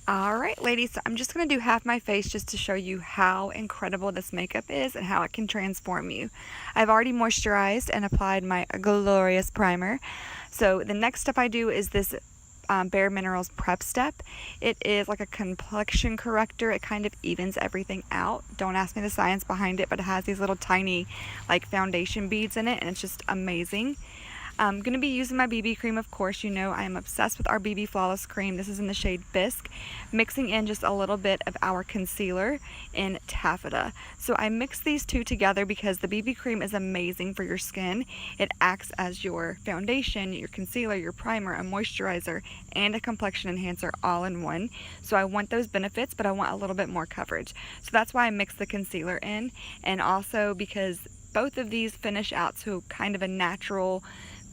Alright ladies, so I'm just going to do half my face just to show you how incredible this makeup is and how it can transform you. I've already moisturized and applied my glorious primer. So the next step I do is this Bare Minerals prep step. It is like a complexion corrector. It kind of evens everything out. Don't ask me the science behind it, but it has these little tiny like foundation beads in it, and it's just amazing. I'm going to be using my BB cream, of course. You know I am obsessed with our BB Flawless Cream. This is in the shade Bisque, mixing in just a little bit of our concealer in Taffeta. So I mix these two together because the BB cream is amazing for your skin. It acts as your foundation, your concealer, your primer, a moisturizer, and a complexion enhancer all in one. So I want those benefits, but I want a little bit more coverage. So that's why I mix the concealer in, and also because both of these finish out to kind of a natural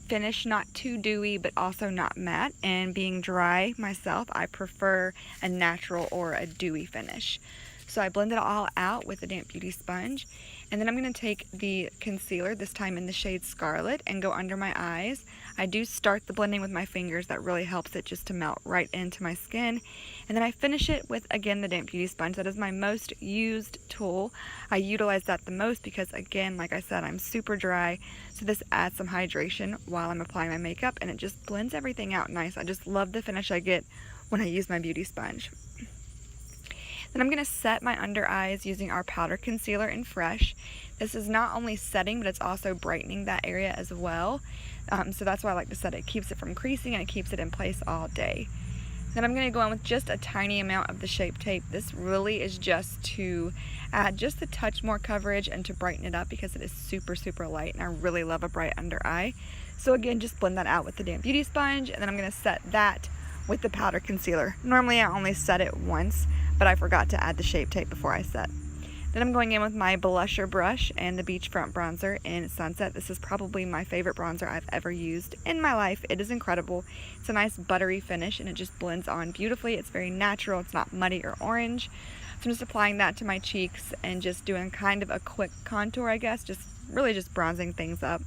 finish, not too dewy but also not matte, and being dry myself, I prefer a natural or a dewy finish. So I blend it all out with a damp beauty sponge, and then I'm going to take the concealer, this time in the shade Scarlet, and go under my eyes. I do start the blending with my fingers. That really helps it just to melt right into my skin. And then I finish it with, again, the damp beauty sponge. That is my most used tool. I utilize that the most because, again, like I said, I'm super dry, so this adds some hydration while I'm applying my makeup, and it just blends everything out nice. I just love the finish I get when I use my beauty sponge. Then I'm going to set my under eyes using our powder concealer in Fresh. This is not only setting, but it's also brightening that area as well. So that's why I like to set it. It keeps it from creasing and it keeps it in place all day. Then I'm going to go in with just a tiny amount of the Shape Tape. This really is just to add just a touch more coverage and to brighten it up because it is super, super light, and I really love a bright under eye. So again, just blend that out with the damp beauty sponge, and then I'm going to set that with the powder concealer. Normally I only set it once, but I forgot to add the Shape Tape before I set. Then I'm going in with my blusher brush and the Beachfront bronzer in Sunset. This is probably my favorite bronzer I've ever used in my life. It is incredible. It's a nice buttery finish and it just blends on beautifully. It's very natural. It's not muddy or orange. So I'm just applying that to my cheeks and just doing kind of a quick contour, I guess, just really just bronzing things up.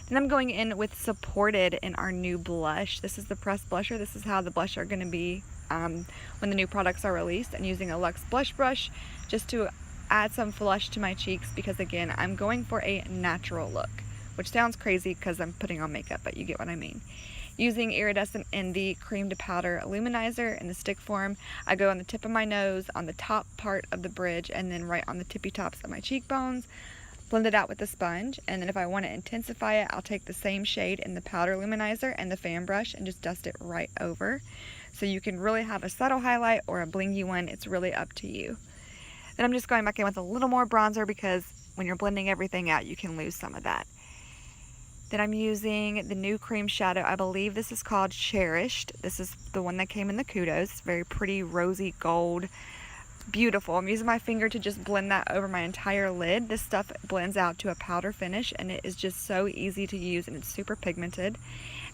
Then I'm going in with Supported in our new blush. This is the pressed blusher. This is how the blush are going to be when the new products are released, and using a Luxe blush brush just to add some flush to my cheeks because, again, I'm going for a natural look, which sounds crazy because I'm putting on makeup, but you get what I mean. Using Iridescent in the Cream to Powder Illuminizer in the stick form, I go on the tip of my nose, on the top part of the bridge, and then right on the tippy tops of my cheekbones. Blend it out with the sponge, and then if I want to intensify it, I'll take the same shade in the Powder Illuminizer and the fan brush and just dust it right over. So you can really have a subtle highlight or a blingy one. It's really up to you. Then I'm just going back in with a little more bronzer because when you're blending everything out, you can lose some of that. Then I'm using the new cream shadow. I believe this is called Cherished. This is the one that came in the Kudos. It's very pretty rosy gold. Beautiful. I'm using my finger to just blend that over my entire lid. This stuff blends out to a powder finish and it is just so easy to use and it's super pigmented.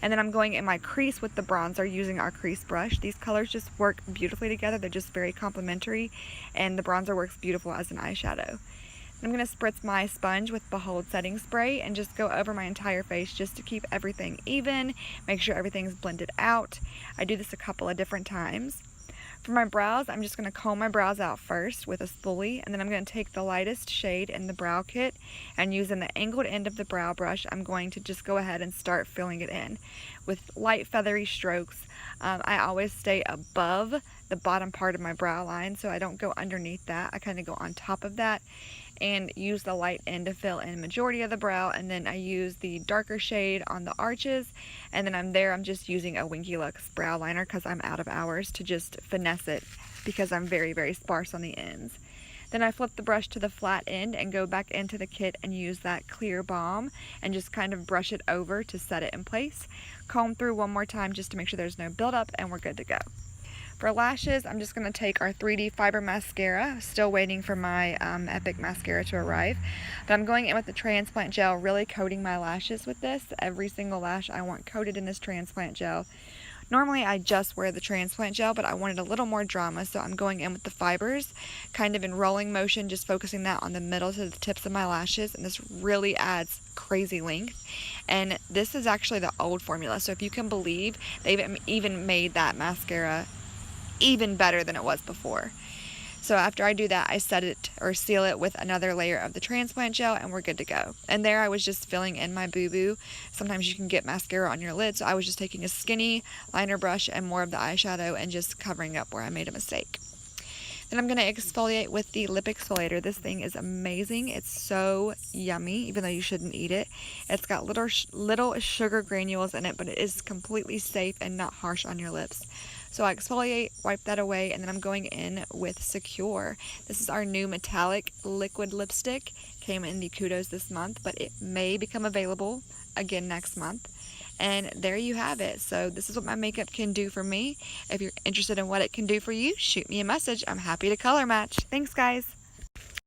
And then I'm going in my crease with the bronzer using our crease brush. These colors just work beautifully together. They're just very complementary and the bronzer works beautiful as an eyeshadow. I'm going to spritz my sponge with Behold setting spray and just go over my entire face just to keep everything even, make sure everything's blended out. I do this a couple of different times. For my brows, I'm just going to comb my brows out first with a spoolie, and then I'm going to take the lightest shade in the brow kit, and using the angled end of the brow brush, I'm going to just go ahead and start filling it in with light feathery strokes. I always stay above the bottom part of my brow line, so I don't go underneath that. I kind of go on top of that and use the light end to fill in the majority of the brow, and then I use the darker shade on the arches, and then I'm just using a Winky Lux brow liner because I'm out of hours to just finesse it because I'm very, very sparse on the ends. Then I flip the brush to the flat end and go back into the kit and use that clear balm and just kind of brush it over to set it in place. Comb through one more time just to make sure there's no buildup, and we're good to go. For lashes, I'm just going to take our 3D Fiber Mascara. Still waiting for my Epic Mascara to arrive. But I'm going in with the Transplant Gel, really coating my lashes with this. Every single lash I want coated in this Transplant Gel. Normally I just wear the Transplant Gel, but I wanted a little more drama, so I'm going in with the fibers, kind of in rolling motion, just focusing that on the middle to the tips of my lashes, and this really adds crazy length. And this is actually the old formula, so if you can believe, they've even made that mascara even better than it was before. So after I do that, I set it or seal it with another layer of the transplant gel, and we're good to go. And there I was just filling in my boo-boo. Sometimes you can get mascara on your lid, so I was just taking a skinny liner brush and more of the eyeshadow and just covering up where I made a mistake. Then I'm going to exfoliate with the lip exfoliator. This thing is amazing. It's so yummy, even though you shouldn't eat it. It's got little sugar granules in it, but it is completely safe and not harsh on your lips. So I exfoliate, wipe that away, and then I'm going in with Secure. This is our new metallic liquid lipstick. Came in the Kudos this month, but it may become available again next month. And there you have it. So this is what my makeup can do for me. If you're interested in what it can do for you, shoot me a message. I'm happy to color match. Thanks, guys.